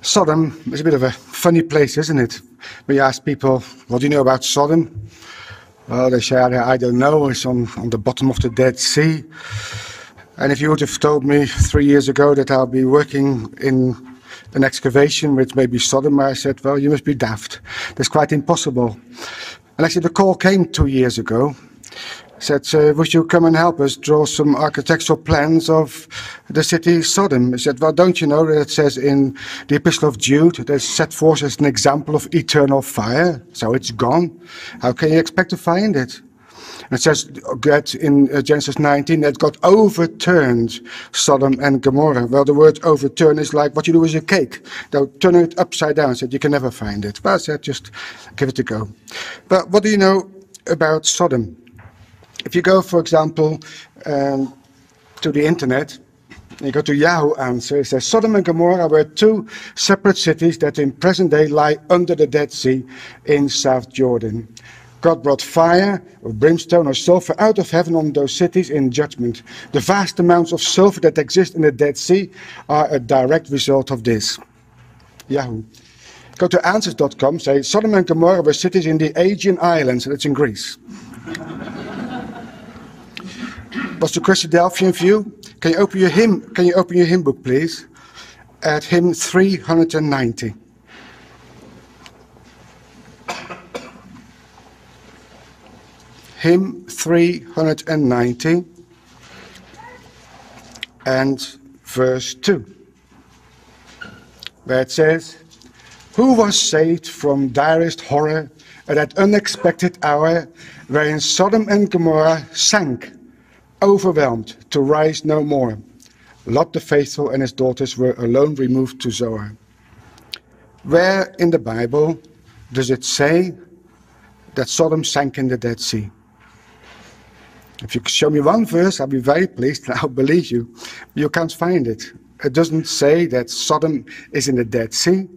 Sodom is a bit of a funny place, isn't it? When you ask people, what do you know about Sodom? Well, they say, I don't know, it's on the bottom of the Dead Sea. And if you would have told me 3 years ago that I'll be working in an excavation with maybe Sodom, I said, well, you must be daft. That's quite impossible. And actually the call came 2 years ago. Said, would you come and help us draw some architectural plans of the city Sodom? I said, well, don't you know that it says in the Epistle of Jude, that it's set forth as an example of eternal fire, so it's gone. How can you expect to find it? And it says that in Genesis 19 that God overturned Sodom and Gomorrah. Well, the word overturn is like what you do with your cake. They'll turn it upside down, said you can never find it. Well, I said, just give it a go. But what do you know about Sodom? If you go, for example, to the internet, you go to Yahoo Answer, it says Sodom and Gomorrah were two separate cities that in present day lie under the Dead Sea in South Jordan. God brought fire or brimstone or sulfur out of heaven on those cities in judgment. The vast amounts of sulfur that exist in the Dead Sea are a direct result of this. Yahoo. Go to answers.com, say Sodom and Gomorrah were cities in the Aegean Islands, that's in Greece. What's the Christadelphian view? Can you open your hymn book, please? At hymn 390. Hymn 390 and verse 2, where it says, who was saved from direst horror at that unexpected hour wherein Sodom and Gomorrah sank, overwhelmed, to rise no more. Lot the faithful and his daughters were alone removed to Zoar. Where in the Bible does it say that Sodom sank in the Dead Sea? If you show me one verse, I'll be very pleased and I'll believe you. You can't find it. It doesn't say that Sodom is in the Dead Sea.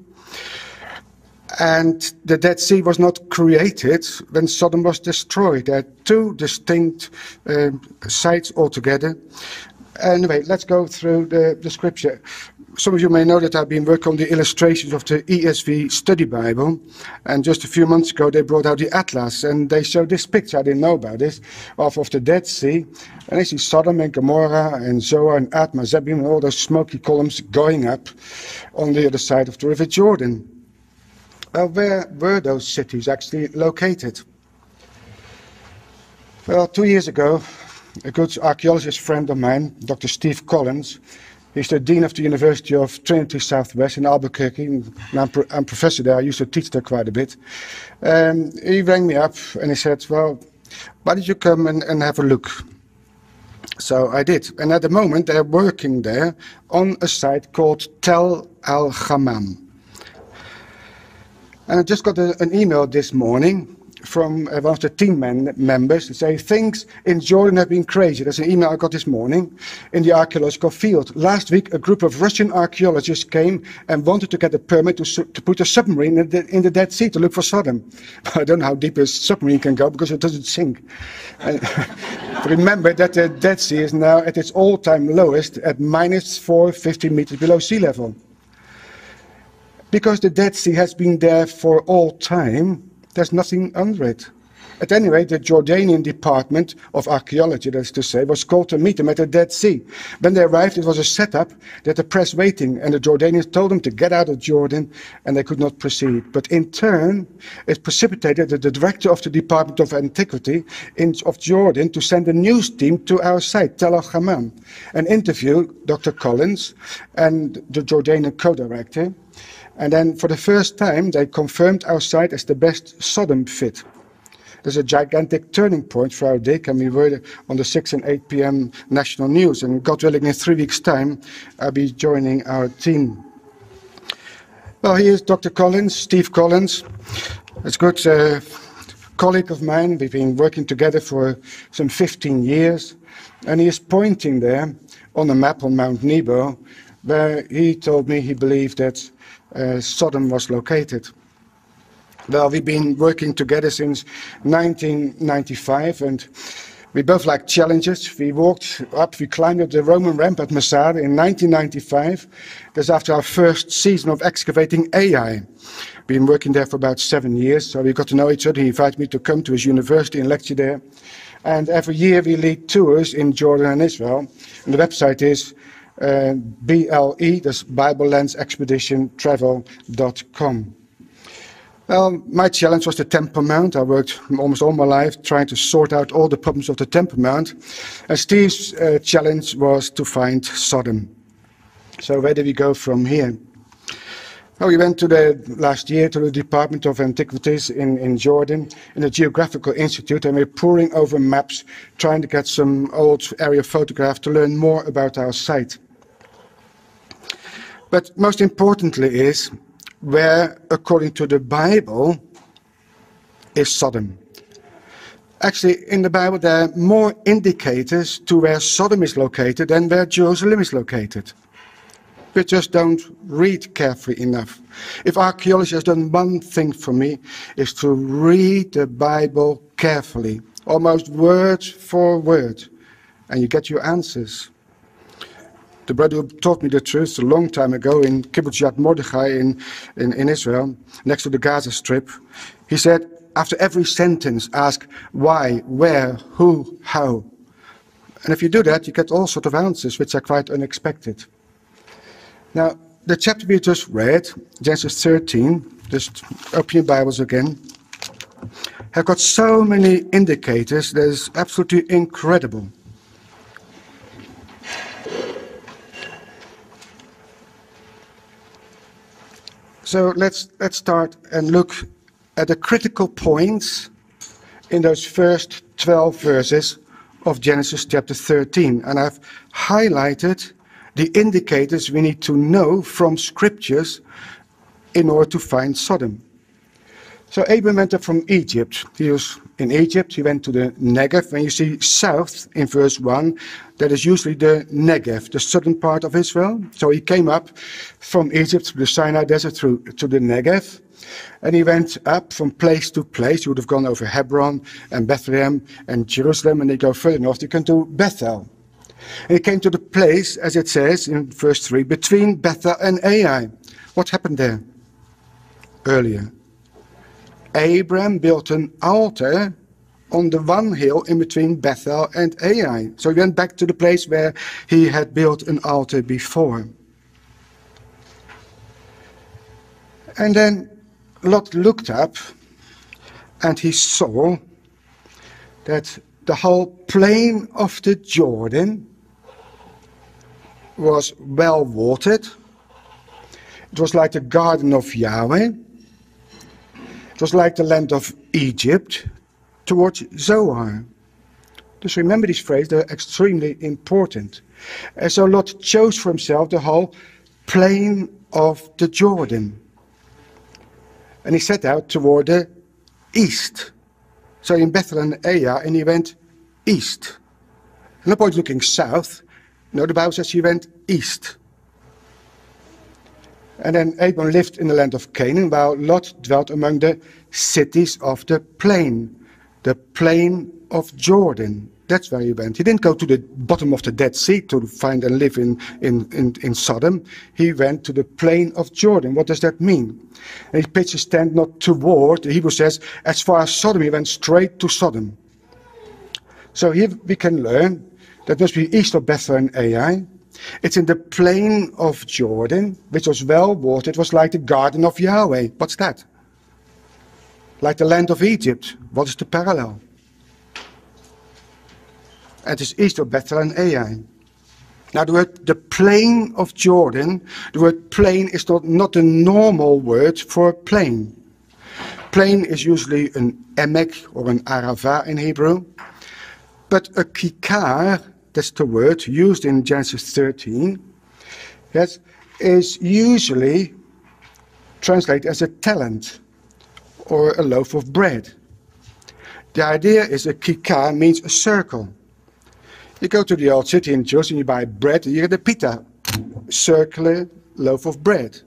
And the Dead Sea was not created when Sodom was destroyed. There are two distinct sites altogether. Anyway, let's go through the scripture. Some of you may know that I've been working on the illustrations of the ESV Study Bible. And just a few months ago, they brought out the Atlas. And they showed this picture, I didn't know about this, of the Dead Sea. And they see Sodom and Gomorrah and Zoar and Admah, Zebulun, and all those smoky columns going up on the other side of the River Jordan. Well, where were those cities actually located? Well, 2 years ago, a good archaeologist friend of mine, Dr. Steve Collins, he's the Dean of the University of Trinity Southwest in Albuquerque, and I'm professor there, I used to teach there quite a bit. He rang me up and he said, well, why did you come and have a look? So I did, and at the moment they're working there on a site called Tel Al-Hammam. And I just got an email this morning from one of the team members to say things in Jordan have been crazy. That's an email I got this morning in the archaeological field. Last week, a group of Russian archaeologists came and wanted to get a permit to put a submarine in the Dead Sea to look for Sodom. I don't know how deep a submarine can go because it doesn't sink. Remember that the Dead Sea is now at its all-time lowest at minus 450 meters below sea level. Because the Dead Sea has been there for all time, there's nothing under it. At any rate, the Jordanian Department of Archaeology, that is to say, was called to meet them at the Dead Sea. When they arrived, it was a setup that the press waiting, and the Jordanians told them to get out of Jordan, and they could not proceed. But in turn, it precipitated the director of the Department of Antiquity of Jordan to send a news team to our site, Tel Al-Hammam, and interview Dr. Collins and the Jordanian co-director. And then for the first time, they confirmed our site as the best Sodom fit. There's a gigantic turning point for our dig, and we were on the 6 and 8 p.m. national news. And God willing, in 3 weeks' time, I'll be joining our team. Well, here's Dr. Collins, Steve Collins. It's a good colleague of mine. We've been working together for some 15 years. And he is pointing there on a map on Mount Nebo, where he told me he believed that Sodom was located. Well, we've been working together since 1995, and We both like challenges. We climbed up the Roman ramp at Mazar in 1995. That's after our first season of excavating Ai. Been working there for about 7 years, so we got to know each other. He invited me to come to his university and lecture there. And every year we lead tours in Jordan and Israel. And the website is BLE, that's Bible Lens Expedition Travel.com. Well, my challenge was the Temple Mount. I worked almost all my life trying to sort out all the problems of the Temple Mount. And Steve's challenge was to find Sodom. So where did we go from here? Well, we went last year to the Department of Antiquities in Jordan, in the Geographical Institute, and we're poring over maps, trying to get some old area photographs to learn more about our site. But most importantly is, where, according to the Bible, is Sodom? Actually, in the Bible, there are more indicators to where Sodom is located than where Jerusalem is located. We just don't read carefully enough. If archaeology has done one thing for me, is to read the Bible carefully, almost word for word, and you get your answers. The brother who taught me the truth a long time ago in Kibbutz Yad Mordechai in Israel, next to the Gaza Strip, he said, after every sentence, ask why, where, who, how. And if you do that, you get all sorts of answers which are quite unexpected. Now, the chapter we just read, Genesis 13, just open your Bibles again, have got so many indicators that is absolutely incredible. So let's start and look at the critical points in those first 12 verses of Genesis chapter 13. And I've highlighted the indicators we need to know from scriptures in order to find Sodom. So Abram went up from Egypt. He was in Egypt, he went to the Negev. When you see south in verse 1, that is usually the Negev, the southern part of Israel. So he came up from Egypt to the Sinai Desert to the Negev. And he went up from place to place. He would have gone over Hebron and Bethlehem and Jerusalem. And they go further north, you can do Bethel. And he came to the place, as it says in verse 3, between Bethel and Ai. What happened there earlier? Abram built an altar on the one hill in between Bethel and Ai. So he went back to the place where he had built an altar before. And then Lot looked up and he saw that the whole plain of the Jordan was well watered. It was like the garden of Yahweh. It was like the land of Egypt towards Zoar. Just remember these phrases, they're extremely important. And so Lot chose for himself the whole plain of the Jordan. And he set out toward the east. So in Bethel and Ai, and he went east. No point looking south. No, the Bible says he went east. And then Abram lived in the land of Canaan, while Lot dwelt among the cities of the plain of Jordan. That's where he went. He didn't go to the bottom of the Dead Sea to find and live in Sodom. He went to the plain of Jordan. What does that mean? And he pitched his tent not toward, the Hebrew says, as far as Sodom, he went straight to Sodom. So here we can learn that must be east of Bethel and Ai. It's in the plain of Jordan, which was well watered. It was like the garden of Yahweh. What's that? Like the land of Egypt. What is the parallel? It is east of Bethel and Ai. Now the plain of Jordan, the word plain is not a normal word for plain. Plain is usually an emek or an arava in Hebrew. But a kikar, that's the word used in Genesis 13, yes, is usually translated as a talent or a loaf of bread. The idea is a kikar means a circle. You go to the old city in Jerusalem, you buy bread, you get a pita, circular loaf of bread.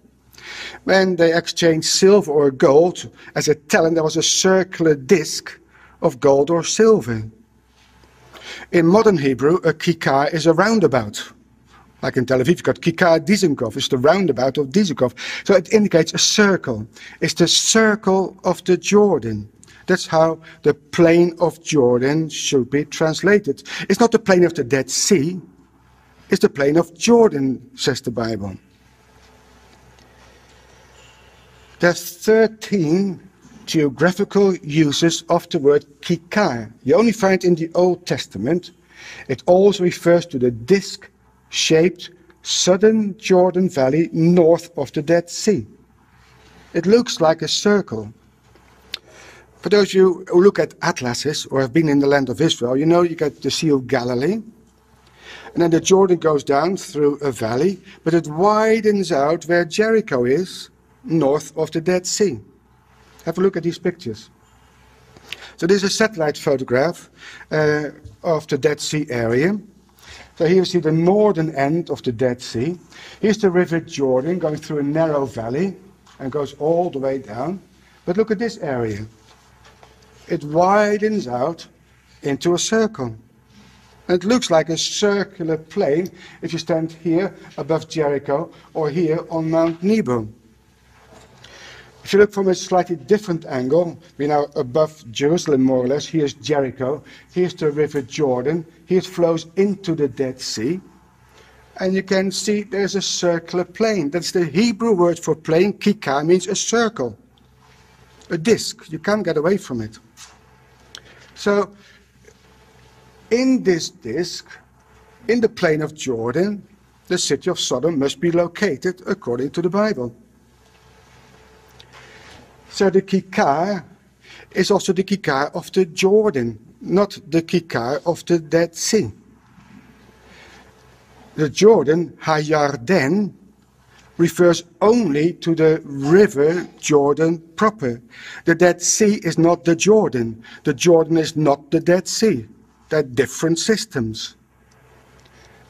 When they exchanged silver or gold as a talent, there was a circular disc of gold or silver. In modern Hebrew, a kikar is a roundabout. Like in Tel Aviv, you've got Kikar Dizengoff, it's the roundabout of Dizengoff. So it indicates a circle. It's the circle of the Jordan. That's how the plain of Jordan should be translated. It's not the plain of the Dead Sea, it's the plain of Jordan, says the Bible. There's 13 geographical uses of the word Kikar. You only find in the Old Testament. It also refers to the disc-shaped southern Jordan Valley north of the Dead Sea. It looks like a circle. For those of you who look at atlases or have been in the land of Israel, you know you get the Sea of Galilee. And then the Jordan goes down through a valley, but it widens out where Jericho is, north of the Dead Sea. Have a look at these pictures. So this is a satellite photograph of the Dead Sea area. So here you see the northern end of the Dead Sea. Here's the river Jordan going through a narrow valley and goes all the way down. But look at this area. It widens out into a circle. It looks like a circular plain if you stand here above Jericho or here on Mount Nebo. If you look from a slightly different angle, we're now above Jerusalem more or less. Here's Jericho, here's the river Jordan, here it flows into the Dead Sea. And you can see there's a circular plain. That's the Hebrew word for plain. Kikar means a circle, a disc. You can't get away from it. So, in this disc, in the plain of Jordan, the city of Sodom must be located according to the Bible. So the Kikar is also the Kikar of the Jordan, not the Kikar of the Dead Sea. The Jordan, Hayarden, refers only to the river Jordan proper. The Dead Sea is not the Jordan. The Jordan is not the Dead Sea. They're different systems.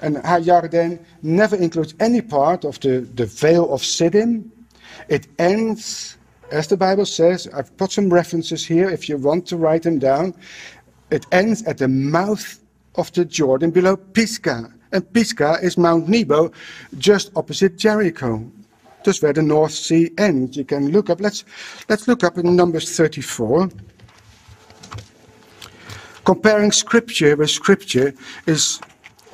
And Hayarden never includes any part of the Vale of Siddim. It ends, as the Bible says, I've put some references here if you want to write them down. It ends at the mouth of the Jordan below Pisgah. And Pisgah is Mount Nebo, just opposite Jericho, just where the North Sea ends. You can look up, let's look up in Numbers 34. Comparing scripture with scripture is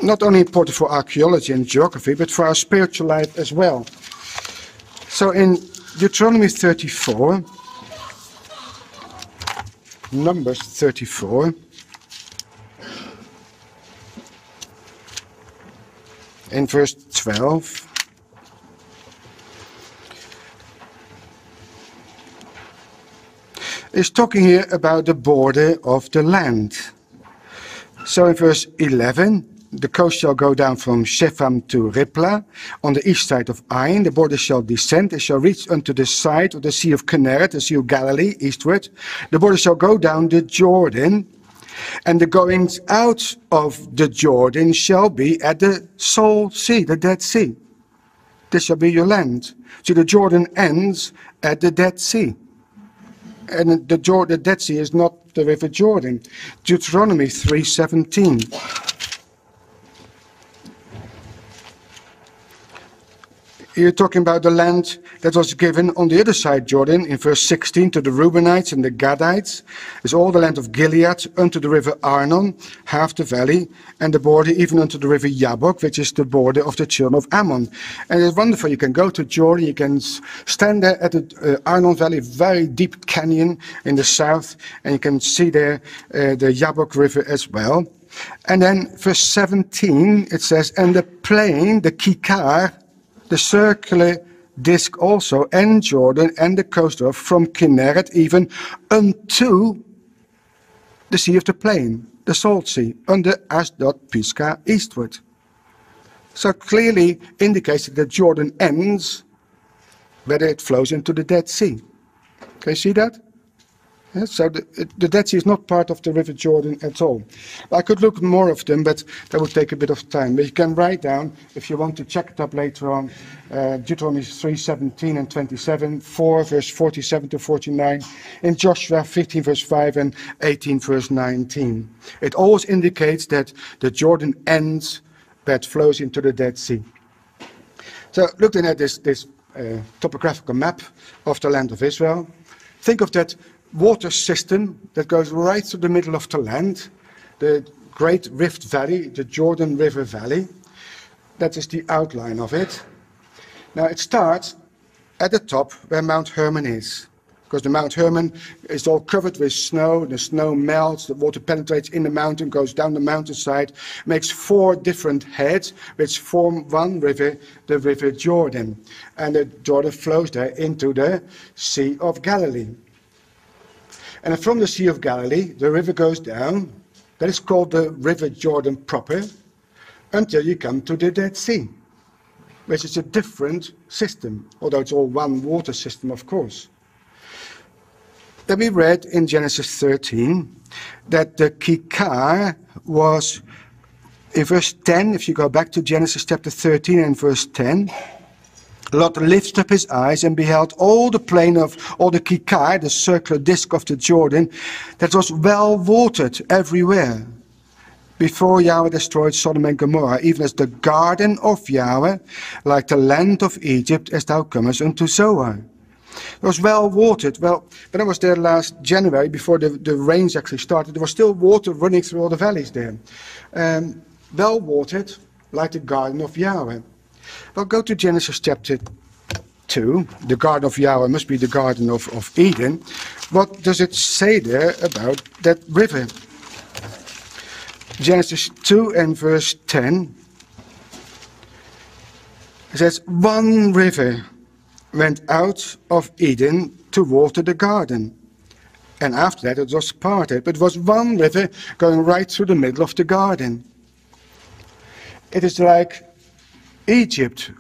not only important for archaeology and geography, but for our spiritual life as well. So in Deuteronomy 34, Numbers 34, in verse 12, is talking here about the border of the land. So in verse 11, the coast shall go down from Shepham to Riplah, on the east side of Ain. The border shall descend, it shall reach unto the side of the Sea of Kinneret, the Sea of Galilee, eastward. The border shall go down the Jordan, and the goings out of the Jordan shall be at the Salt Sea, the Dead Sea. This shall be your land. See, the Jordan ends at the Dead Sea. And the Dead Sea is not the river Jordan. Deuteronomy 3:17. You're talking about the land that was given on the other side Jordan in verse 16 to the Reubenites and the Gadites. It's all the land of Gilead unto the river Arnon, half the valley, and the border even unto the river Jabbok, which is the border of the children of Ammon. And it's wonderful. You can go to Jordan, you can stand there at the Arnon Valley, very deep canyon in the south, and you can see there the Jabbok River as well. And then verse 17, it says, and the plain, the Kikar, the circular disc also, and Jordan, and the coast of, from Kinneret even unto the Sea of the Plain, the Salt Sea, under Ashdod, Pisgah, eastward. So clearly indicates that Jordan ends whether it flows into the Dead Sea. Can you see that? Yeah, so the Dead Sea is not part of the River Jordan at all. I could look more of them, but that would take a bit of time. But you can write down, if you want to check it up later on, Deuteronomy 3:17 and 27, 4 verse 47 to 49, in Joshua 15 verse 5 and 18 verse 19. It always indicates that the Jordan ends, that flows into the Dead Sea. So looking at this topographical map of the land of Israel, think of that water system that goes right through the middle of the land, the Great Rift Valley, the Jordan River Valley. That is the outline of it. Now it starts at the top where Mount Hermon is, because the Mount Hermon is all covered with snow. The snow melts, the water penetrates in the mountain, goes down the mountainside, makes 4 different heads which form one river, the River Jordan. And the Jordan flows there into the Sea of Galilee. And from the Sea of Galilee, the river goes down. That is called the River Jordan proper, until you come to the Dead Sea, which is a different system, although it's all one water system, of course. Then we read in Genesis 13 that the Kikar was, in verse 10, if you go back to Genesis chapter 13 and verse 10, Lot lifted up his eyes and beheld all the plain of all the Kikar, the circular disc of the Jordan, that was well watered everywhere, before Yahweh destroyed Sodom and Gomorrah, even as the garden of Yahweh, like the land of Egypt, as thou comest unto Zoar. It was well watered. Well, when I was there last January, before the rains actually started, there was still water running through all the valleys there. Well watered, like the garden of Yahweh. Well, go to Genesis chapter 2. The garden of Yahweh must be the garden of Eden. What does it say there about that river? Genesis 2 and verse 10. It says, one river went out of Eden to water the garden. And after that it was parted. But it was one river going right through the middle of the garden. It is like Egypt.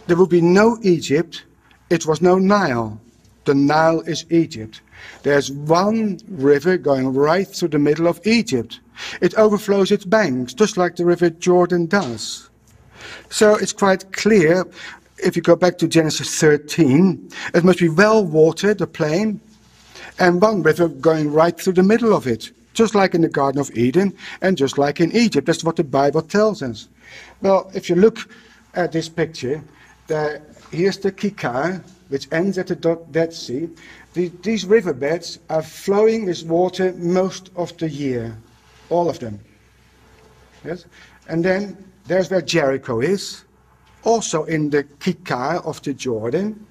There would be no Egypt. It was no Nile. The Nile is Egypt. There's one river going right through the middle of Egypt. It overflows its banks, just like the River Jordan does. So it's quite clear, if you go back to Genesis 13, it must be well watered, the plain, and one river going right through the middle of it, just like in the Garden of Eden and just like in Egypt. That's what the Bible tells us. Well, if you look at this picture, here's the Kikar, which ends at the Dead Sea. These riverbeds are flowing with water most of the year, all of them. Yes? And then there's where Jericho is, also in the Kikar of the Jordan,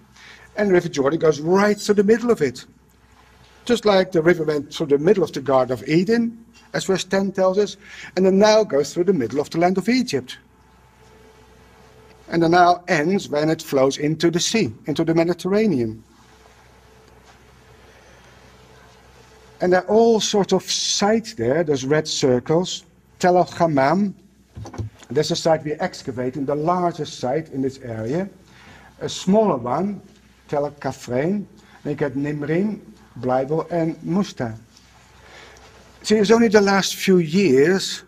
and the River Jordan goes right through the middle of it. Just like the river went through the middle of the Garden of Eden, as verse 10 tells us, and the Nile goes through the middle of the land of Egypt. And the Nile ends when it flows into the sea, into the Mediterranean. And there are all sorts of sites there, those red circles. Tel El Hammam, that's a site we're excavating, the largest site in this area. A smaller one, Tel El Kafrein, then you get Nimrim, Bleibel, and Musta. See, it's only the last few years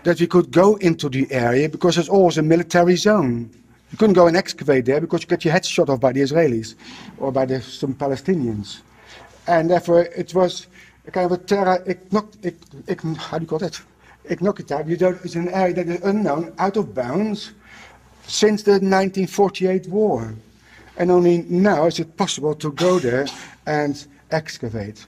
that we could go into the area because it's always a military zone. You couldn't go and excavate there because you get your head shot off by the Israelis or by some Palestinians. And therefore it was a kind of a terra how do you call that? Ignocita. It's an area that is unknown, out of bounds, since the 1948 war. And only now is it possible to go there and excavate.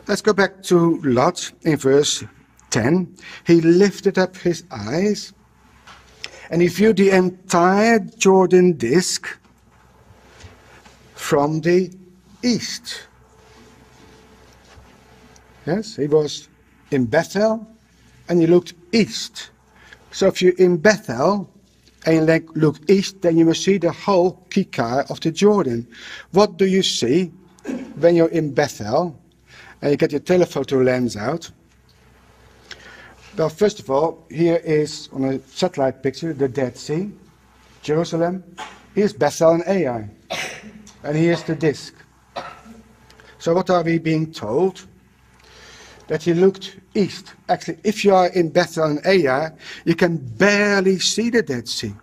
Let's go back to Lot in verse 10. He lifted up his eyes and he viewed the entire Jordan disk from the east. Yes, he was in Bethel and he looked east. So if you're in Bethel and you look east, then you will see the whole Kikar of the Jordan. What do you see when you're in Bethel and you get your telephoto lens out? Well, first of all, here is, on a satellite picture, the Dead Sea, Jerusalem. Here's Bethel and Ai. And here's the disk. So what are we being told? That he looked east. Actually, if you are in Bethel and Ai, you can barely see the Dead Sea.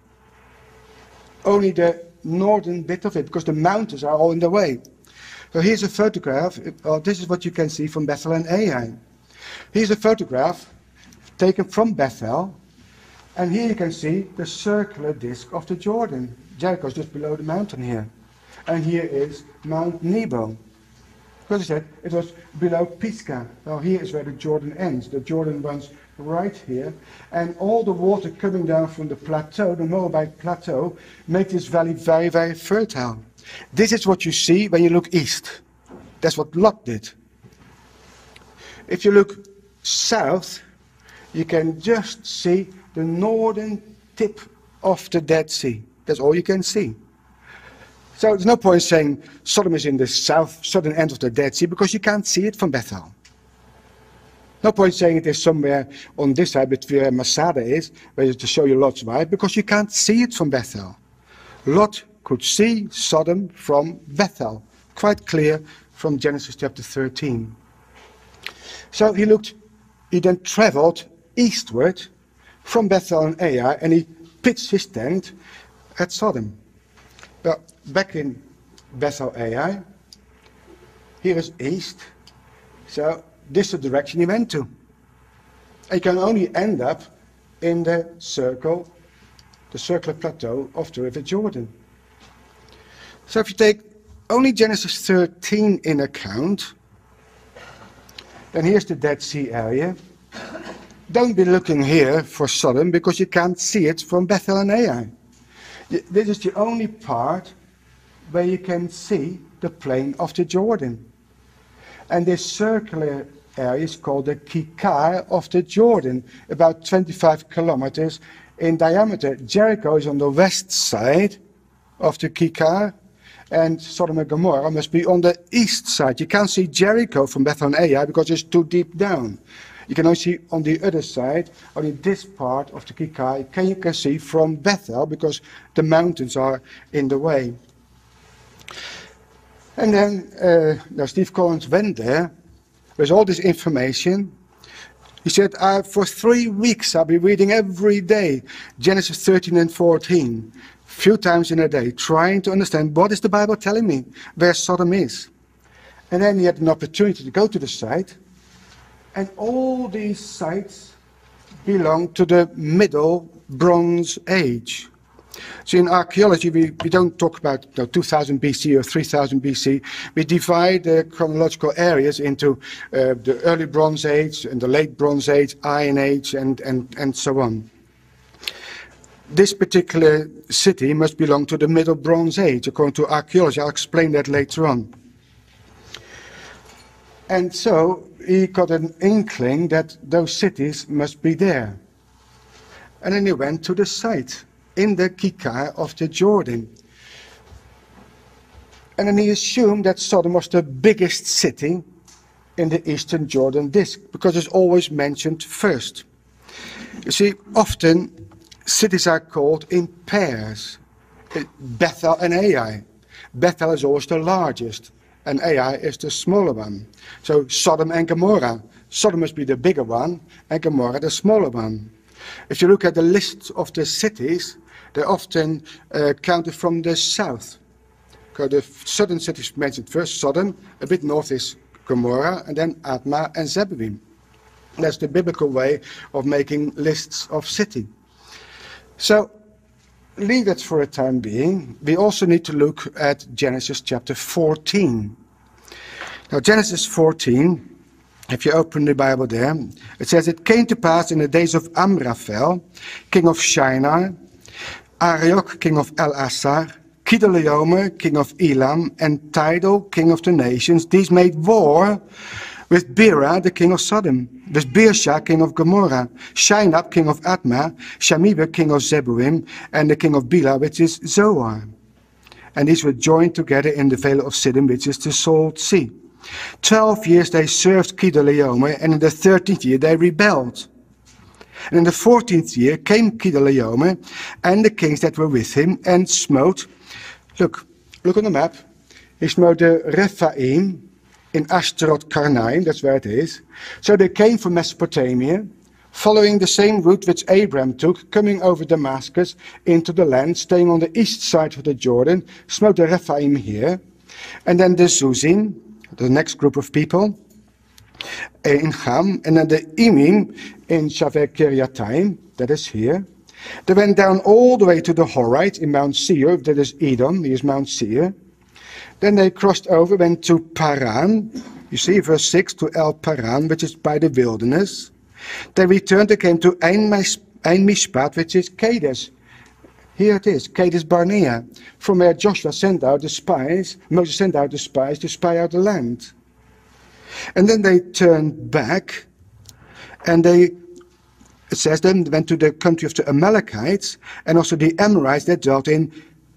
Only the northern bit of it, because the mountains are all in the way. So here's a photograph. This is what you can see from Bethel and Ai. Here's a photograph taken from Bethel. And here you can see the circular disc of the Jordan. Jericho is just below the mountain here. And here is Mount Nebo. Because I said it was below Pisgah. Now here is where the Jordan ends. The Jordan runs right here. And all the water coming down from the plateau, the Moabite plateau, make this valley very, very fertile. This is what you see when you look east. That's what Lot did. If you look south, you can just see the northern tip of the Dead Sea. That's all you can see. So there's no point saying Sodom is in the southern end of the Dead Sea, because you can't see it from Bethel. No point saying it is somewhere on this side, but where Masada is, where to show you Lot's wife, because you can't see it from Bethel. Lot could see Sodom from Bethel. Quite clear from Genesis chapter 13. So he then traveled eastward from Bethel and Ai, and he pitched his tent at Sodom. Well, back in Bethel Ai, here is east, so this is the direction he went to. And you can only end up in the circular plateau of the River Jordan. So if you take only Genesis 13 in account, then here's the Dead Sea area. Don't be looking here for Sodom, because you can't see it from Bethel and Ai. This is the only part where you can see the plain of the Jordan. And this circular area is called the Kikar of the Jordan, about 25 kilometers in diameter. Jericho is on the west side of the Kikar, and Sodom and Gomorrah must be on the east side. You can't see Jericho from Bethel and Ai because it's too deep down. You can only see on the other side, only this part of the Kikar, you can see from Bethel, because the mountains are in the way. And then Steve Collins went there with all this information. He said, for 3 weeks I'll be reading every day Genesis 13 and 14, few times in a day, trying to understand what is the Bible telling me where Sodom is. And then he had an opportunity to go to the site. And all these sites belong to the Middle Bronze Age. So in archaeology, we don't talk about 2000 BC or 3000 BC. We divide the chronological areas into the early Bronze Age and the late Bronze Age, Iron Age, and so on. This particular city must belong to the Middle Bronze Age, according to archaeology. I'll explain that later on. And so he got an inkling that those cities must be there. And then he went to the site in the Kikar of the Jordan. And then he assumed that Sodom was the biggest city in the eastern Jordan disk, because it's always mentioned first. You see, often cities are called in pairs. Bethel and Ai. Bethel is always the largest, and Ai is the smaller one. So Sodom and Gomorrah. Sodom must be the bigger one, and Gomorrah the smaller one. If you look at the list of the cities, they're often counted from the south. Because the southern cities mentioned first, Sodom, a bit north is Gomorrah, and then Admah and Zeboim. That's the biblical way of making lists of city. So leave that for a time being. We also need to look at Genesis chapter 14. Now Genesis 14, if you open the Bible there, it says, "It came to pass in the days of Amraphel, king of Shinar, Arioch, king of El-Assar, Kedorlaomer, king of Elam, and Tidal, king of the nations. These made war with Bera, the king of Sodom, with Birsha, king of Gomorrah, Shinab, king of Admah, Shamiber, king of Zeboim, and the king of Bela, which is Zoar. And these were joined together in the vale of Siddim, which is the Salt Sea. 12 years they served Kedorlaomer, and in the 13th year they rebelled. And in the 14th year came Kedorlaomer and the kings that were with him, and smote," look on the map, he smote the Rephaim, in Ashtaroth Karnaim, that's where it is. So they came from Mesopotamia, following the same route which Abraham took, coming over Damascus into the land, staying on the east side of the Jordan, smote the Rephaim here, and then the Zuzim, the next group of people, in Ham, and then the Emim in Shaver Kiriataim, that is here. They went down all the way to the Horites in Mount Seir, that is Edom, here's Mount Seir. Then they crossed over, went to Paran, you see verse 6, to El Paran, which is by the wilderness. They returned, they came to Ein Mishpat, which is Kadesh. Here it is, Kadesh Barnea, from where Joshua sent out the spies, Moses sent out the spies to spy out the land. And then they turned back, and it says then went to the country of the Amalekites, and also the Amorites that dwelt in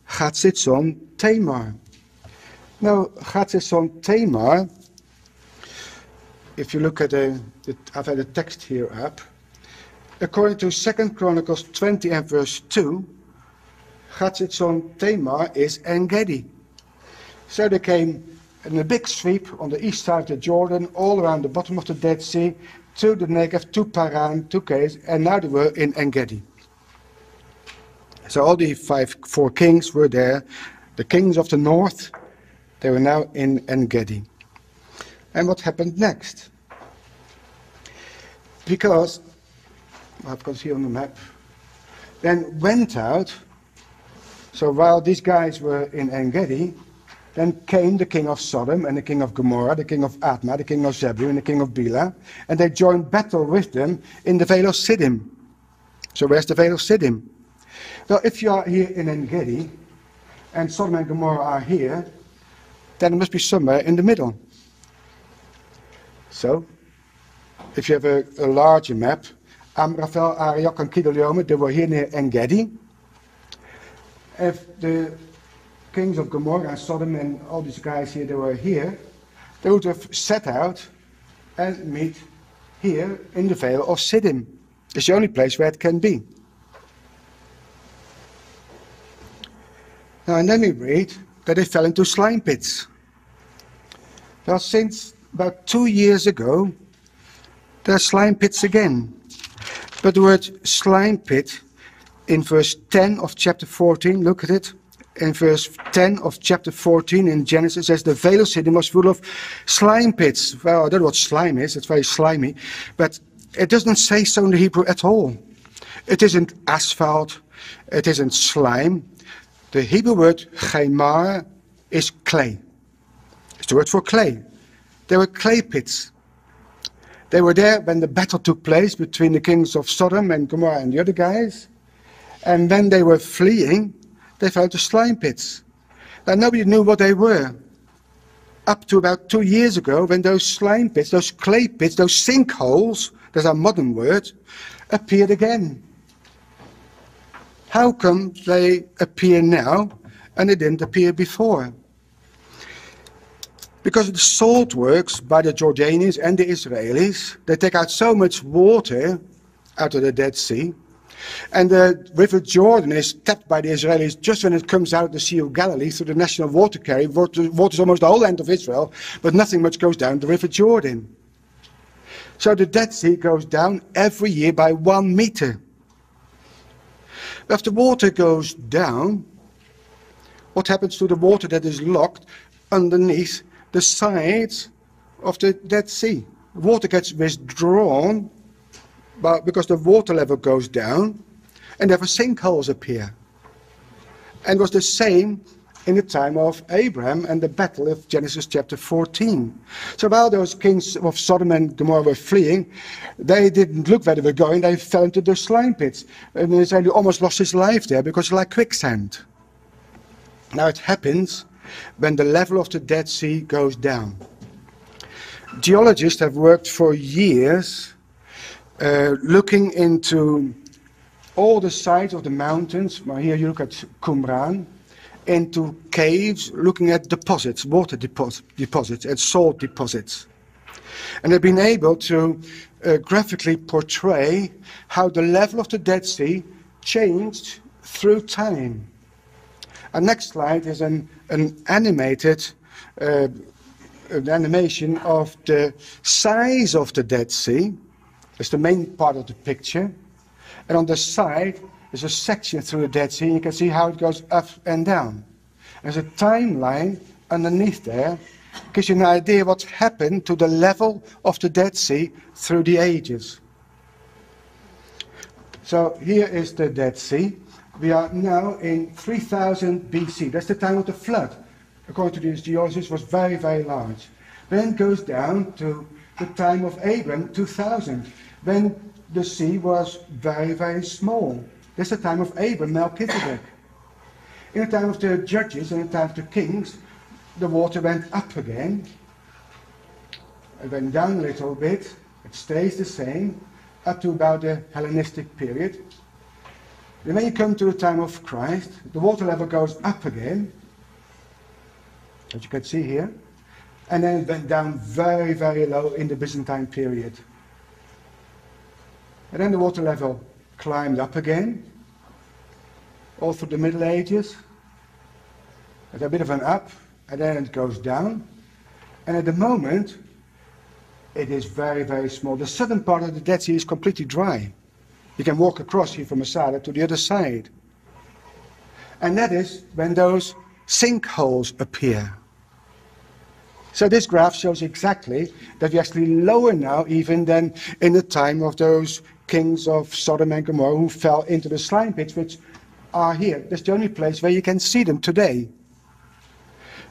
Hatzitzon Tamar. Now, Hatzitzon Tamar, if you look at I've had a text here up, according to 2 Chronicles 20 and verse 2, Hatzitzon Tamar is En-Gedi. So they came in a big sweep on the east side of the Jordan, all around the bottom of the Dead Sea, to the Negev, to Paran, to Kadesh, and now they were in En-Gedi. So all the four kings were there. The kings of the north, they were now in En-Gedi. And what happened next? Because, I've got here on the map, then went out, so while these guys were in En-Gedi, then came the king of Sodom and the king of Gomorrah, the king of Admah, the king of Zebulun, and the king of Bela, and they joined battle with them in the Vale of Siddim. So where's the Vale of Siddim? Well, if you are here in En-Gedi, and Sodom and Gomorrah are here, then it must be somewhere in the middle. So, if you have a larger map, Amraphel, Arioch, and Kedorlaomer, they were here near En-Gedi. If the kings of Gomorrah and Sodom and all these guys here, they were here, they would have set out and meet here in the Vale of Siddim. It's the only place where it can be. Now, and then we read that they fell into slime pits. Well, since about 2 years ago, there are slime pits again. But the word slime pit in verse 10 of chapter 14, look at it. In verse 10 of chapter 14 in Genesis, says the Vale of Siddim was full of slime pits. Well, I don't know what slime is, it's very slimy. But it doesn't say so in the Hebrew at all. It isn't asphalt, it isn't slime. The Hebrew word chaymar is clay. It's the word for clay. They were clay pits. They were there when the battle took place between the kings of Sodom and Gomorrah and the other guys. And when they were fleeing, they fell into slime pits. Now, nobody knew what they were. Up to about 2 years ago, when those slime pits, those clay pits, those sinkholes, that's our modern word, appeared again. How come they appear now and they didn't appear before? Because of the salt works by the Jordanians and the Israelis, they take out so much water out of the Dead Sea. And the river Jordan is tapped by the Israelis just when it comes out of the Sea of Galilee through the national water carry. Waters almost the whole land of Israel, but nothing much goes down the river Jordan. So the Dead Sea goes down every year by 1 meter. If the water goes down, what happens to the water that is locked underneath the sides of the Dead Sea? Water gets withdrawn because the water level goes down, and therefore sinkholes appear. And it was the same in the time of Abraham and the battle of Genesis chapter 14. So while those kings of Sodom and Gomorrah were fleeing, they didn't look where they were going, they fell into the slime pits. And Israel almost lost his life there because it's like quicksand. Now it happens when the level of the Dead Sea goes down. Geologists have worked for years looking into all the sides of the mountains. Well, here you look at Qumran, into caves, looking at deposits, water deposits and salt deposits. And they've been able to graphically portray how the level of the Dead Sea changed through time. Our next slide is an animated an animation of the size of the Dead Sea. It's the main part of the picture. And on the side, there's a section through the Dead Sea, and you can see how it goes up and down. There's a timeline underneath there, gives you an idea what happened to the level of the Dead Sea through the ages. So here is the Dead Sea. We are now in 3000 BC. That's the time of the flood. According to these geologists, was very, very large. Then it goes down to the time of Abram, 2000. Then the sea was very, very small. That's the time of Abram, Melchizedek. In the time of the judges and in the time of the kings, the water went up again. It went down a little bit. It stays the same up to about the Hellenistic period. And when you come to the time of Christ, the water level goes up again, as you can see here, and then it went down very, very low in the Byzantine period. And then the water level climbed up again, all through the Middle Ages. It's a bit of an up, and then it goes down. And at the moment, it is very, very small. The southern part of the Dead Sea is completely dry. You can walk across here from Masada to the other side. And that is when those sinkholes appear. So this graph shows exactly that we're actually lower now even than in the time of those kings of Sodom and Gomorrah who fell into the slime pits, which are here. That's the only place where you can see them today.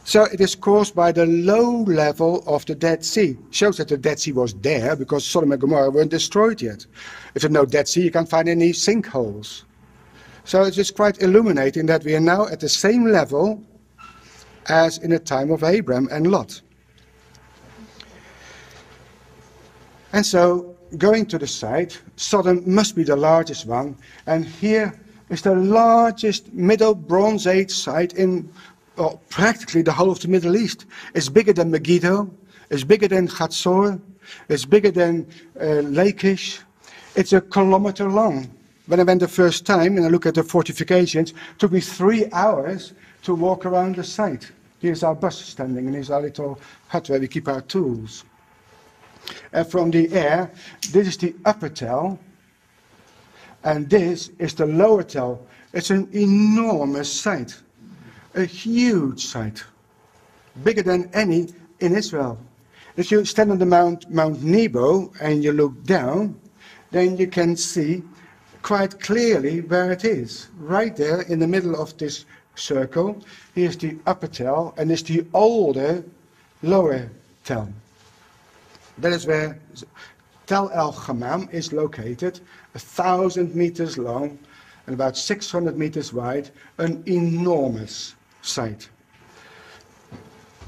So it is caused by the low level of the Dead Sea. Shows that the Dead Sea was there because Sodom and Gomorrah weren't destroyed yet. If there's no Dead Sea, you can't find any sinkholes. So it's just quite illuminating that we are now at the same level as in the time of Abraham and Lot. And so, going to the site, Sodom must be the largest one. And here is the largest Middle Bronze Age site in practically the whole of the Middle East. It's bigger than Megiddo, it's bigger than Hatzor, it's bigger than Lachish. It's 1 kilometer long. When I went the first time and I look at the fortifications, it took me 3 hours to walk around the site. Here's our bus standing, and here's our little hut where we keep our tools. And from the air, this is the upper tell, and this is the lower tell. It's an enormous site. A huge site, bigger than any in Israel. If you stand on the Mount Nebo and you look down, then you can see quite clearly where it is. Right there in the middle of this circle, here's the upper tell, and it's the older lower tell. That is where Tel El Hammam is located, 1,000 meters long and about 600 meters wide, an enormous site.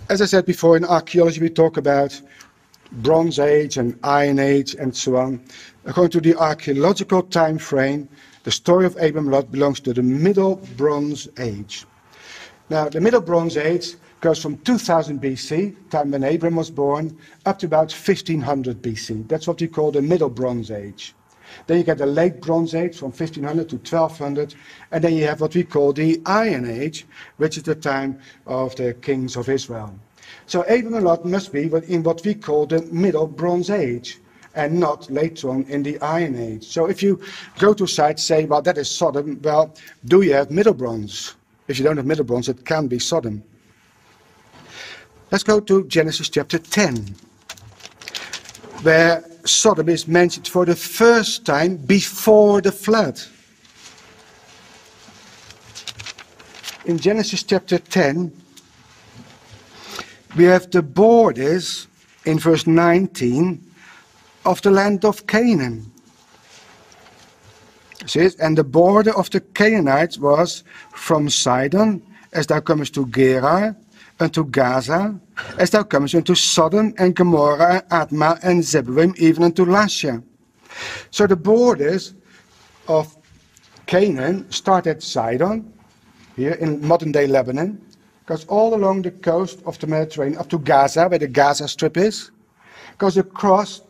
As I said before, in archaeology we talk about Bronze Age and Iron Age and so on. According to the archaeological time frame, the story of Abraham and Lot belongs to the Middle Bronze Age. Now, the Middle Bronze Age goes from 2000 BC, time when Abraham was born, up to about 1500 BC. That's what we call the Middle Bronze Age. Then you get the Late Bronze Age from 1500 to 1200, and then you have what we call the Iron Age, which is the time of the kings of Israel. So Abraham and Lot must be in what we call the Middle Bronze Age, and not later on in the Iron Age. So if you go to a site, say, well, that is Sodom, well, do you have Middle Bronze? If you don't have Middle Bronze, it can be Sodom. Let's go to Genesis chapter 10, where Sodom is mentioned for the first time before the flood. In Genesis chapter 10, we have the borders in verse 19 of the land of Canaan. It says, and the border of the Canaanites was from Sidon, as thou comest to Gerar, unto Gaza, as thou comest unto Sodom and Gomorrah, Admah and Zeboim, even unto Lasha. So the borders of Canaan start at Sidon, here in modern-day Lebanon, goes all along the coast of the Mediterranean, up to Gaza, where the Gaza Strip is, goes across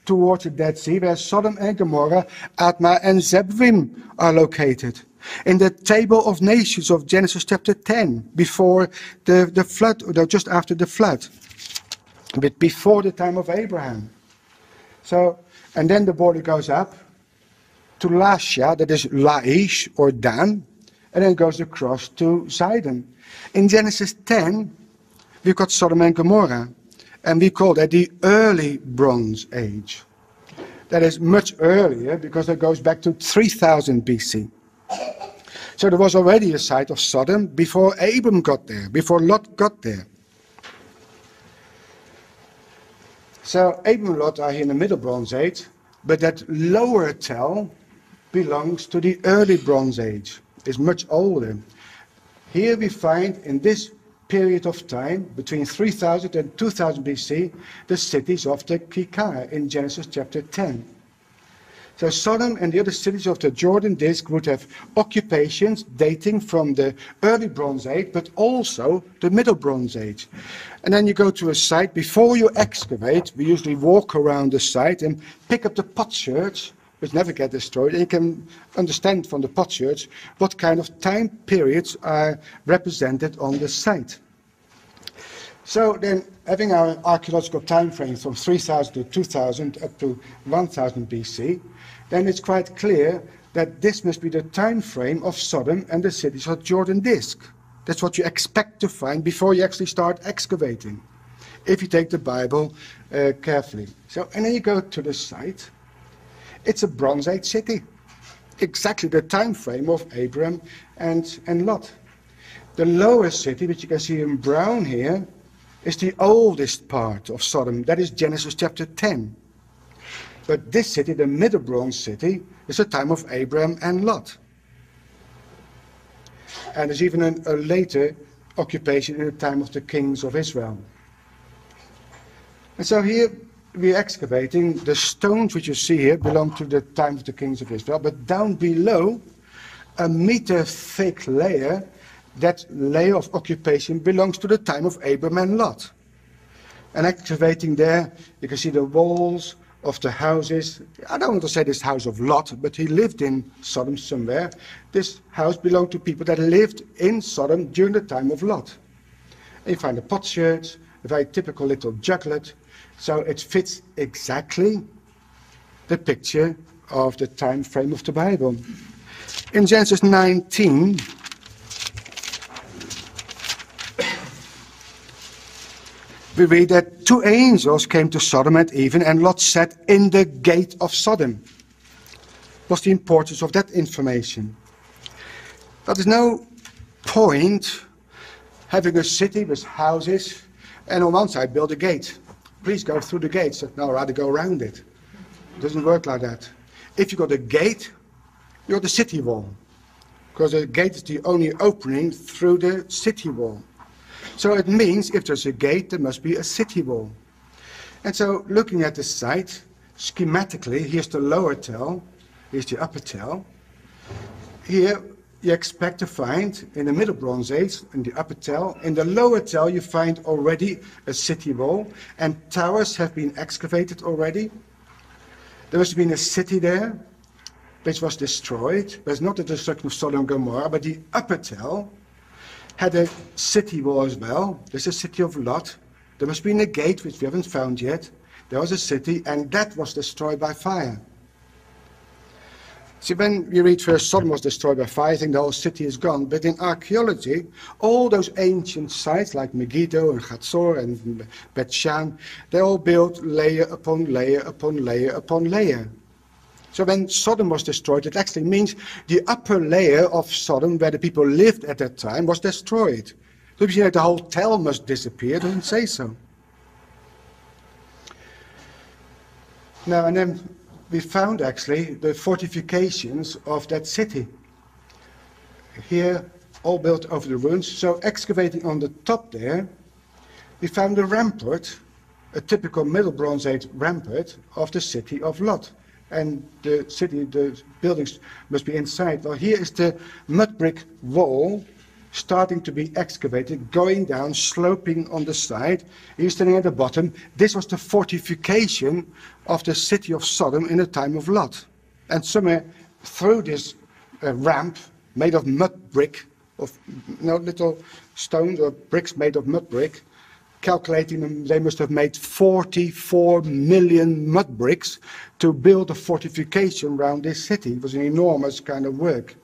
towards the Dead Sea, where Sodom and Gomorrah, Admah and Zeboim are located. In the table of nations of Genesis chapter 10, before the flood, or just after the flood. but before the time of Abraham. So, and then the border goes up to Lasha, that is Laish or Dan, and then goes across to Sidon. In Genesis 10, we've got Sodom and Gomorrah, and we call that the early Bronze Age. That is much earlier because it goes back to 3000 BC. So there was already a site of Sodom before Abram got there, before Lot got there. So Abram and Lot are here in the Middle Bronze Age, but that lower tell belongs to the early Bronze Age. It's much older. Here we find in this period of time, between 3000 and 2000 BC, the cities of the Kikar in Genesis chapter 10. So Sodom and the other cities of the Jordan Disk would have occupations dating from the early Bronze Age, but also the Middle Bronze Age. And then you go to a site, before you excavate, we usually walk around the site and pick up the potsherds, which never get destroyed, and you can understand from the potsherds what kind of time periods are represented on the site. So then, having our archaeological time frame from 3000 to 2000 up to 1000 BC, then it's quite clear that this must be the time frame of Sodom and the cities of Jordan Disk. That's what you expect to find before you actually start excavating, if you take the Bible carefully. So, and then you go to the site. It's a Bronze Age city, exactly the time frame of Abram and Lot. The lower city, which you can see in brown here, is the oldest part of Sodom. That is Genesis chapter 10. But this city, the Middle Bronze city, is the time of Abram and Lot. And there's even a later occupation in the time of the kings of Israel. And so here we're excavating. The stones which you see here belong to the time of the kings of Israel, but down below, a meter thick layer, that layer of occupation belongs to the time of Abram and Lot. And excavating there, you can see the walls of the houses. I don't want to say this house of Lot, but he lived in Sodom somewhere. This house belonged to people that lived in Sodom during the time of Lot. And you find the potsherds, a very typical little juglet. So it fits exactly the picture of the time frame of the Bible. In Genesis 19, we read that 2 angels came to Sodom at even, and Lot sat in the gate of Sodom. What's the importance of that information? Well, there's no point having a city with houses and on one side build a gate. Please go through the gate. So, no, I'd rather go around it. It doesn't work like that. If you've got a gate, you've got the city wall. Because the gate is the only opening through the city wall. So it means if there's a gate, there must be a city wall. And so looking at the site, schematically, here's the lower tell, here's the upper tell. Here you expect to find, in the Middle Bronze Age, in the upper tell, in the lower tell you find already a city wall, and towers have been excavated already. There must have been a city there, which was destroyed. There's not the destruction of Sodom and Gomorrah, but the upper tell had a city wall as well. There's a city of Lot. There must be a gate, which we haven't found yet. There was a city, and that was destroyed by fire. See, when we read first Sodom was destroyed by fire, I think the whole city is gone. But in archaeology, all those ancient sites like Megiddo and Hatzor and Bet Shan, they're all built layer upon layer upon layer upon layer. So when Sodom was destroyed, it actually means the upper layer of Sodom, where the people lived at that time, was destroyed. So if you say the whole tell must disappear, it doesn't say so. Now, and then we found actually the fortifications of that city. Here, all built over the ruins. So excavating on the top there, we found a rampart, a typical Middle Bronze Age rampart of the city of Lot. And the city, the buildings must be inside. Well, here is the mud brick wall starting to be excavated, going down, sloping on the side. He's standing at the bottom. This was the fortification of the city of Sodom in the time of Lot. And somewhere through this ramp made of mud brick, of little stones or bricks made of mud brick, calculating them, they must have made 44 million mud bricks to build a fortification around this city. It was an enormous kind of work.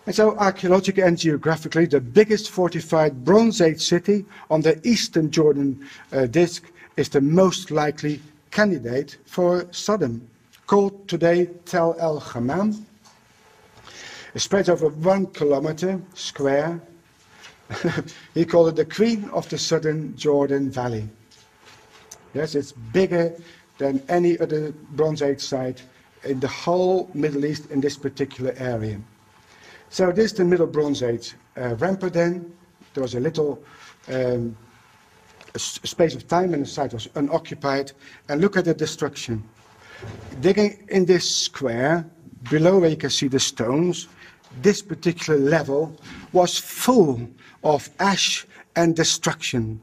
And so archaeologically and geographically, the biggest fortified Bronze Age city on the eastern Jordan disk is the most likely candidate for Sodom, called today Tel El Hammam. It spreads over 1 kilometer square. He called it the Queen of the Southern Jordan Valley. Yes, it's bigger than any other Bronze Age site in the whole Middle East in this particular area. So this is the Middle Bronze Age rampart then. There was a little space of time and the site was unoccupied. And look at the destruction. Digging in this square, below where you can see the stones, this particular level was full of ash and destruction.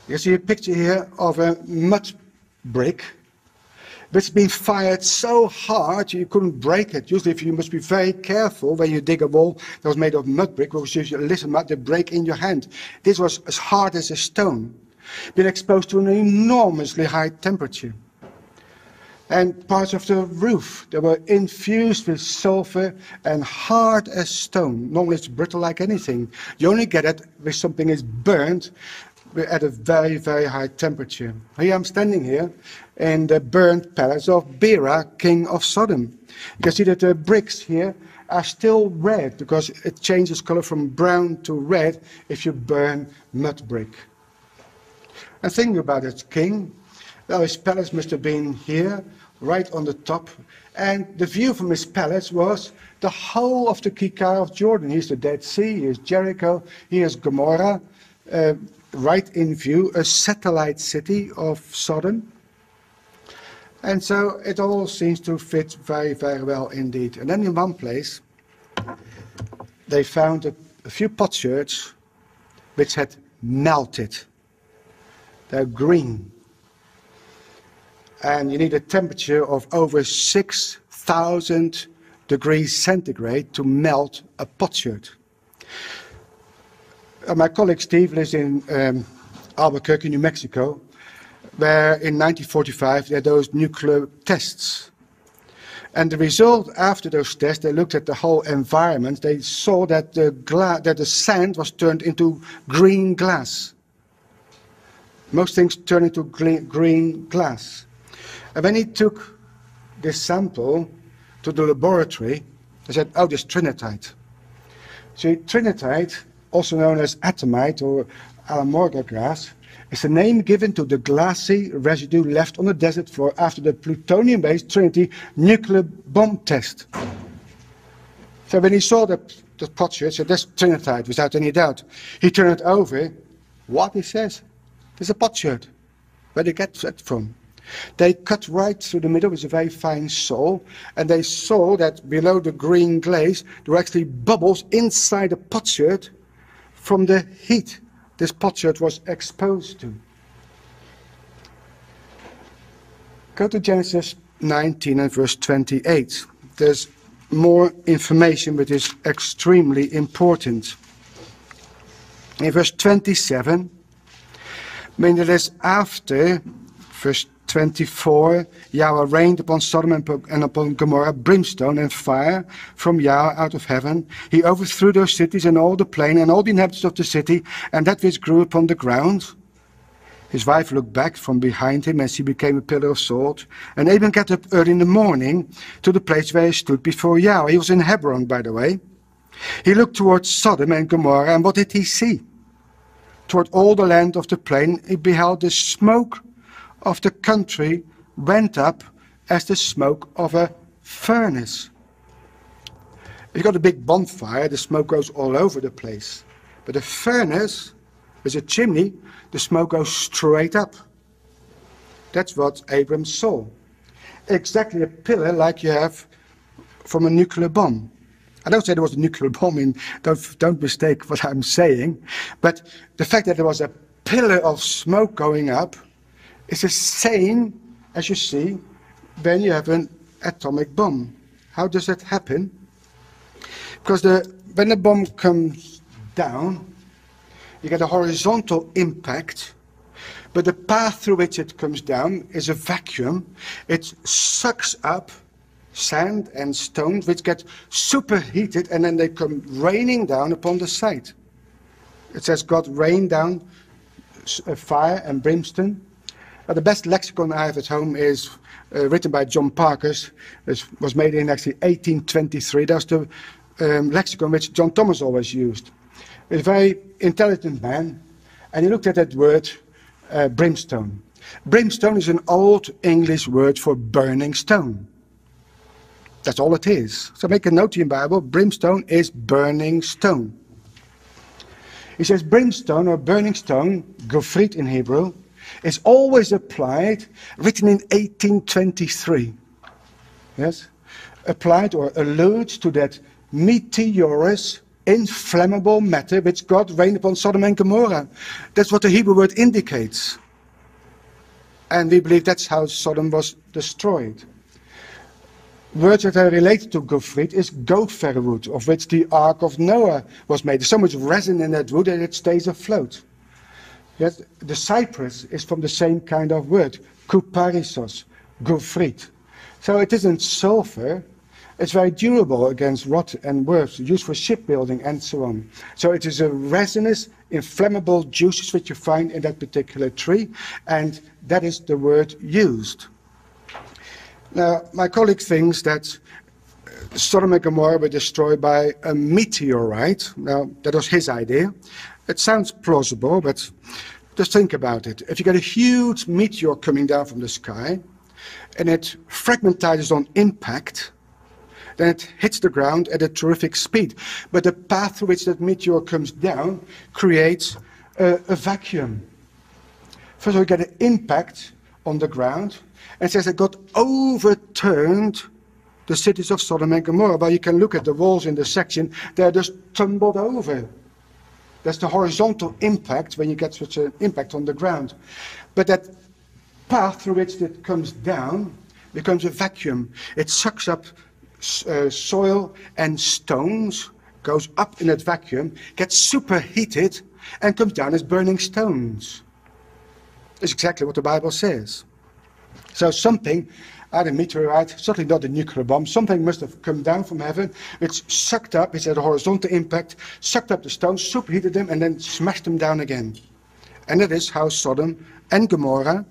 You see a picture here of a mud brick, but it's been fired so hard you couldn't break it. Usually you must be very careful when you dig a wall that was made of mud brick, because if you listen mud, they break in your hand. This was as hard as a stone, been exposed to an enormously high temperature. And parts of the roof, they were infused with sulfur and hard as stone. Normally it's brittle like anything. You only get it when something is burnt at a very, very high temperature. Here I'm standing here in the burnt palace of Bera, king of Sodom. You can see that the bricks here are still red, because it changes color from brown to red if you burn mud brick. And thinking about it, king, well, his palace must have been here, right on the top, and the view from his palace was the whole of the Kikar of Jordan. Here's the Dead Sea, here's Jericho, here's Gomorrah, right in view, a satellite city of Sodom. And so it all seems to fit very, very well indeed. And then in one place, they found a few potsherds which had melted. They're green. And you need a temperature of over 6,000 degrees centigrade to melt a potsherd. My colleague Steve lives in Albuquerque, New Mexico, where in 1945 they had those nuclear tests. And the result after those tests, they looked at the whole environment. They saw that the sand was turned into green glass. Most things turn into green glass. And when he took this sample to the laboratory, they said, oh, this trinitite. So trinitite, also known as atomite or alamorga glass, is the name given to the glassy residue left on the desert floor after the plutonium-based Trinity nuclear bomb test. So when he saw the potsherd, he said, that's trinitite, without any doubt. He turned it over. What, he says? There's a potsherd. Where did they get that from? They cut right through the middle with a very fine saw, and they saw that below the green glaze there were actually bubbles inside the potsherd from the heat this potsherd was exposed to. Go to Genesis 19 and verse 28. There's more information which is extremely important. In verse 27, I mean, it is after verse 24, Yahweh rained upon Sodom and upon Gomorrah brimstone and fire from Yahweh out of heaven. He overthrew those cities and all the plain and all the inhabitants of the city, and that which grew upon the ground. His wife looked back from behind him, and she became a pillar of salt. And Abram got up early in the morning to the place where he stood before Yahweh. He was in Hebron, by the way. He looked towards Sodom and Gomorrah, and what did he see? Toward all the land of the plain, he beheld the smoke of the country went up as the smoke of a furnace. If you've got a big bonfire, the smoke goes all over the place. But a furnace, with a chimney, the smoke goes straight up. That's what Abram saw. Exactly a pillar like you have from a nuclear bomb. I don't say there was a nuclear bomb in, don't mistake what I'm saying, but the fact that there was a pillar of smoke going up is the same as you see when you have an atomic bomb. How does that happen? Because when the bomb comes down, You get a horizontal impact, but the path through which it comes down is a vacuum. It sucks up sand and stones, which get superheated, and then they come raining down upon the site. It says God rained down fire and brimstone. The best lexicon I have at home is written by John Parkhurst. It was made in actually 1823. That's the lexicon which John Thomas always used. He's a very intelligent man, and he looked at that word, brimstone. Brimstone is an old English word for burning stone. That's all it is. So make a note in your Bible, brimstone is burning stone. He says brimstone or burning stone, gofrit in Hebrew, is always applied, written in 1823. Yes? Applied or alludes to that meteorous, inflammable matter which God rained upon Sodom and Gomorrah. That's what the Hebrew word indicates. And we believe that's how Sodom was destroyed. Words that are related to gofrit is gopher wood, of which the Ark of Noah was made. There's so much resin in that wood that it stays afloat. Yes, the cypress is from the same kind of word, kuparisos, gofrit. So it isn't sulfur. It's very durable against rot and worms, used for shipbuilding and so on. So it is a resinous, inflammable juices which you find in that particular tree, and that is the word used. Now, my colleague thinks that Sodom and Gomorrah were destroyed by a meteorite. Now, that was his idea. It sounds plausible, but just think about it. If you get a huge meteor coming down from the sky, and it fragmentizes on impact, then it hits the ground at a terrific speed. But the path through which that meteor comes down creates a vacuum. First of all, you get an impact on the ground, and it says that God overturned the cities of Sodom and Gomorrah. Well, you can look at the walls in the section, they're just tumbled over. That's the horizontal impact when you get such an impact on the ground. But that path through which it comes down becomes a vacuum. It sucks up soil and stones, goes up in that vacuum, gets superheated, and comes down as burning stones. That's exactly what the Bible says. So something, either a meteorite, certainly not a nuclear bomb, something must have come down from heaven, which sucked up, it's had a horizontal impact, sucked up the stones, superheated them, and then smashed them down again. And that is how Sodom and Gomorrah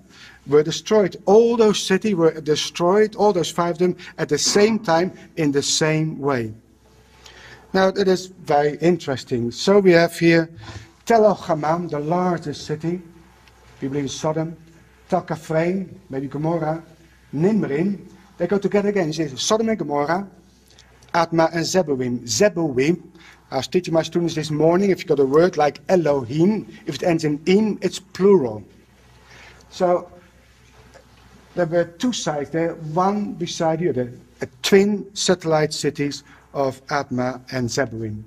were destroyed. All those cities were destroyed, all those 5 of them, at the same time, in the same way. Now, that is very interesting. So we have here Tel el-Hammam, the largest city, we believe Sodom, Tel Kafrein, maybe Gomorrah, Nimrim, they go together again. He says Sodom and Gomorrah, Admah and Zeboim. Zeboim, I was teaching my students this morning, if you got a word like Elohim, if it ends in im, it's plural. So there were 2 sides there, one beside the other, twin satellite cities of Admah and Zeboim.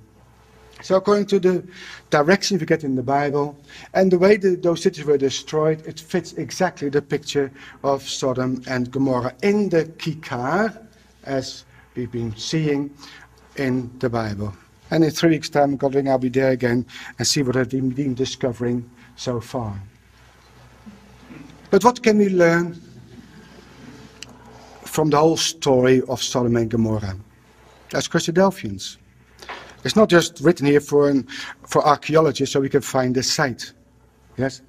So according to the direction we get in the Bible, and the way those cities were destroyed, it fits exactly the picture of Sodom and Gomorrah in the Kikar, as we've been seeing in the Bible. And in 3 weeks' time, God willing, I'll be there again and see what I've been discovering so far. But what can we learn from the whole story of Sodom and Gomorrah? As Christadelphians. It's not just written here for archaeologists so we can find the site. Yes?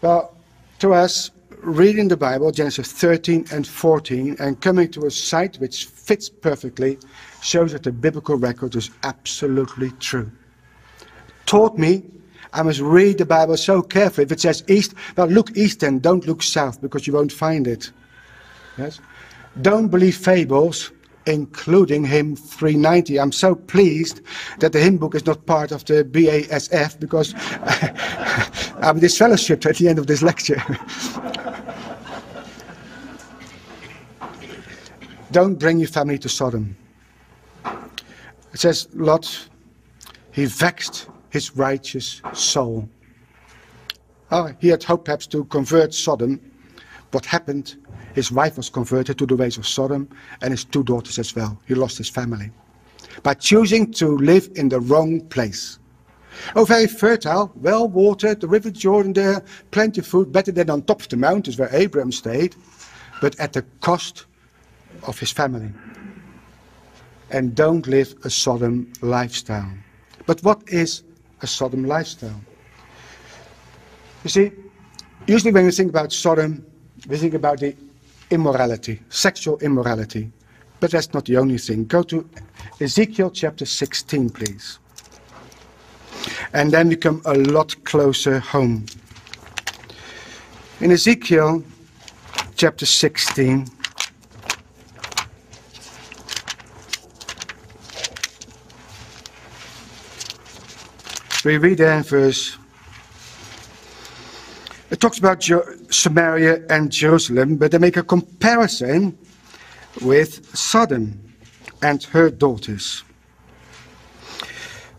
Well, to us, reading the Bible, Genesis 13 and 14, and coming to a site which fits perfectly, shows that the biblical record is absolutely true. Taught me I must read the Bible so carefully. If it says east, well, look east and don't look south, because you won't find it. Yes? Don't believe fables, including hymn 390. I'm so pleased that the hymn book is not part of the BASF, because I'm disfellowshipped at the end of this lecture. Don't bring your family to Sodom. It says, Lot, he vexed his righteous soul. Oh, he had hoped perhaps to convert Sodom. What happened? His wife was converted to the ways of Sodom, and his 2 daughters as well. He lost his family by choosing to live in the wrong place. Oh, very fertile, well watered, the river Jordan there, plenty of food, better than on top of the mountains where Abraham stayed, but at the cost of his family. And don't live a Sodom lifestyle. But what is a Sodom lifestyle? You see, usually when we think about Sodom, we think about the immorality, sexual immorality. But that's not the only thing. Go to Ezekiel chapter 16, please. And then we come a lot closer home. In Ezekiel chapter 16, we read there in verse, it talks about Samaria and Jerusalem, but they make a comparison with Sodom and her daughters.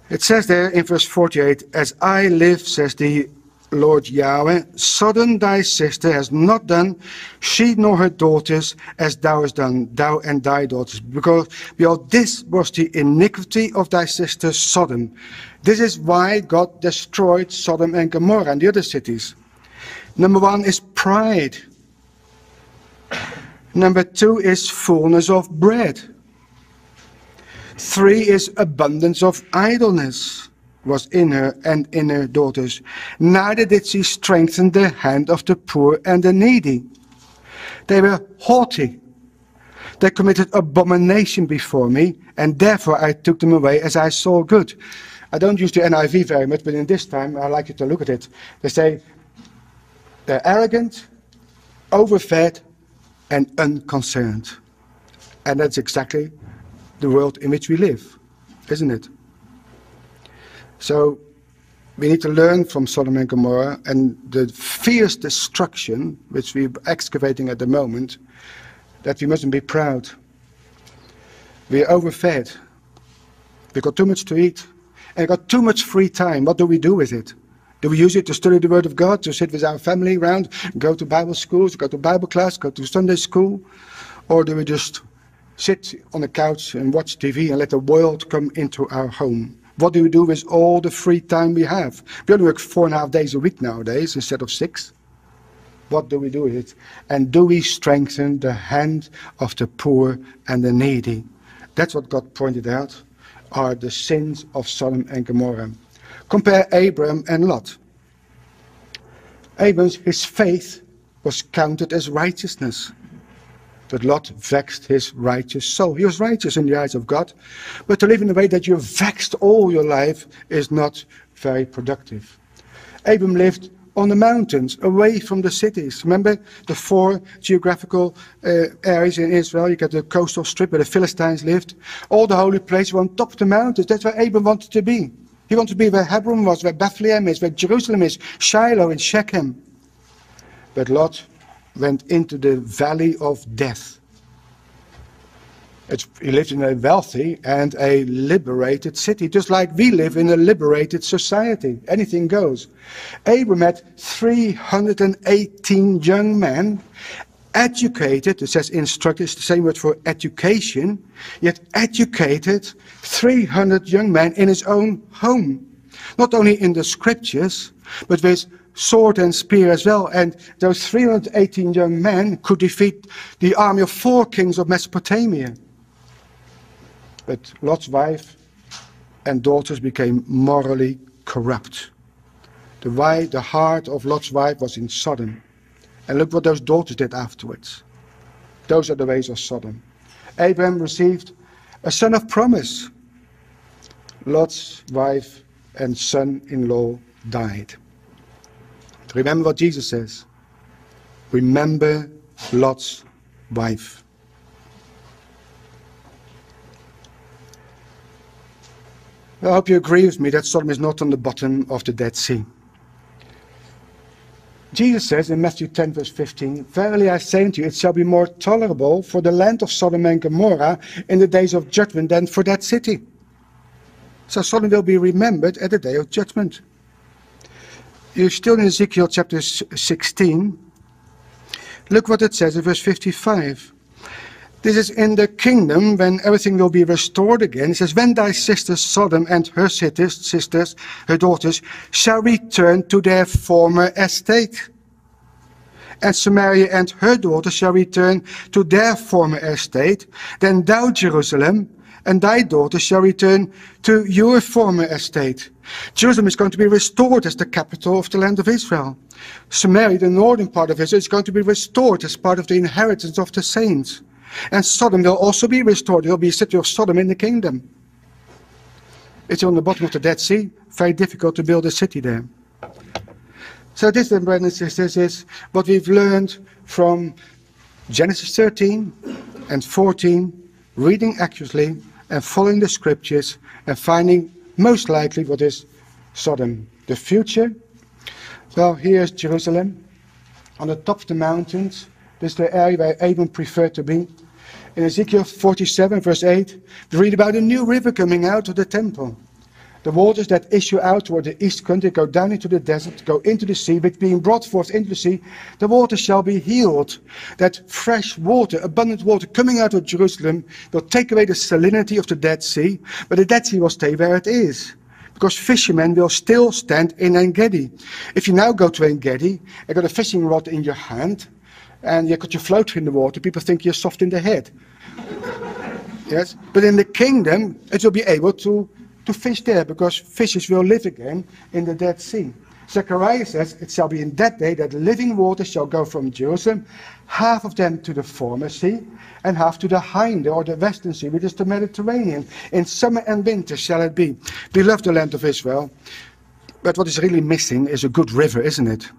It says there in verse 48, as I live, says the Lord Yahweh, Sodom thy sister has not done, she nor her daughters, as thou hast done, thou and thy daughters. Because behold, this was the iniquity of thy sister Sodom. This is why God destroyed Sodom and Gomorrah and the other cities. Number one is pride. Number two is fullness of bread. 3 is abundance of idleness was in her and in her daughters. Neither did she strengthen the hand of the poor and the needy. They were haughty. They committed abomination before me, and therefore I took them away as I saw good. I don't use the NIV very much, but in this time I like you to look at it. They say they're arrogant, overfed, and unconcerned. And that's exactly the world in which we live, isn't it? So we need to learn from Sodom and Gomorrah and the fierce destruction which we're excavating at the moment, that we mustn't be proud. We're overfed. We've got too much to eat. And got too much free time. What do we do with it? Do we use it to study the Word of God, to sit with our family around, go to Bible schools, go to Bible class, go to Sunday school? Or do we just sit on the couch and watch TV and let the world come into our home? What do we do with all the free time we have? We only work 4.5 days a week nowadays instead of 6. What do we do with it? And do we strengthen the hand of the poor and the needy? That's what God pointed out are the sins of Sodom and Gomorrah. Compare Abram and Lot. Abram's, his faith was counted as righteousness. But Lot vexed his righteous soul. He was righteous in the eyes of God. But to live in a way that you're vexed all your life is not very productive. Abram lived on the mountains, away from the cities. Remember the 4 geographical areas in Israel? You got the coastal strip where the Philistines lived. All the holy places were on top of the mountains. That's where Abram wanted to be. He wanted to be where Hebron was, where Bethlehem is, where Jerusalem is, Shiloh and Shechem. But Lot went into the valley of death. He lived in a wealthy and a liberated city, just like we live in a liberated society. Anything goes. Abram had 318 young men, educated, it says instructed, it's the same word for education, yet educated 300 young men in his own home. Not only in the scriptures, but with sword and spear as well. And those 318 young men could defeat the army of 4 kings of Mesopotamia. But Lot's wife and daughters became morally corrupt. The heart of Lot's wife was in Sodom. And look what those daughters did afterwards. Those are the ways of Sodom. Abraham received a son of promise. Lot's wife and son-in-law died. Remember what Jesus says. Remember Lot's wife. I hope you agree with me that Sodom is not on the bottom of the Dead Sea. Jesus says in Matthew 10 verse 15, verily I say unto you, it shall be more tolerable for the land of Sodom and Gomorrah in the days of judgment than for that city. So Sodom will be remembered at the day of judgment. You're still in Ezekiel chapter 16. Look what it says in verse 55. This is in the kingdom when everything will be restored again. It says, when thy sister Sodom and her sisters, her daughters, shall return to their former estate, and Samaria and her daughters shall return to their former estate, then thou, Jerusalem, and thy daughters shall return to your former estate. Jerusalem is going to be restored as the capital of the land of Israel. Samaria, the northern part of Israel, is going to be restored as part of the inheritance of the saints. And Sodom will also be restored. There will be a city of Sodom in the kingdom. It's on the bottom of the Dead Sea. Very difficult to build a city there. So this, then, brothers and sisters, is what we've learned from Genesis 13 and 14, reading accurately and following the scriptures and finding most likely what is Sodom. The future, well, here's Jerusalem on the top of the mountains. This is the area where Abram preferred to be. In Ezekiel 47, verse 8, we read about a new river coming out of the temple. The waters that issue out toward the east country go down into the desert, go into the sea, but being brought forth into the sea, the water shall be healed. That fresh water, abundant water coming out of Jerusalem will take away the salinity of the Dead Sea, but the Dead Sea will stay where it is. Because fishermen will still stand in En-Gedi. If you now go to En-Gedi and got a fishing rod in your hand, and you got your floater in the water, people think you're soft in the head. Yes, but in the kingdom, it will be able to fish there, because fishes will live again in the Dead Sea. Zechariah says, it shall be in that day that living water shall go from Jerusalem, half of them to the former sea, and half to the hinder, or the western sea, which is the Mediterranean. In summer and winter shall it be. We love the land of Israel, but what is really missing is a good river, isn't it?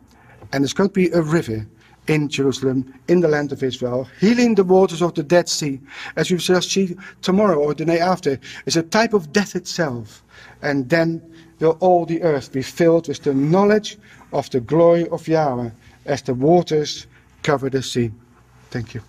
And there's going to be a river in Jerusalem, in the land of Israel, healing the waters of the Dead Sea, as we shall see tomorrow or the day after, is a type of death itself. And then will all the earth be filled with the knowledge of the glory of Yahweh, as the waters cover the sea. Thank you.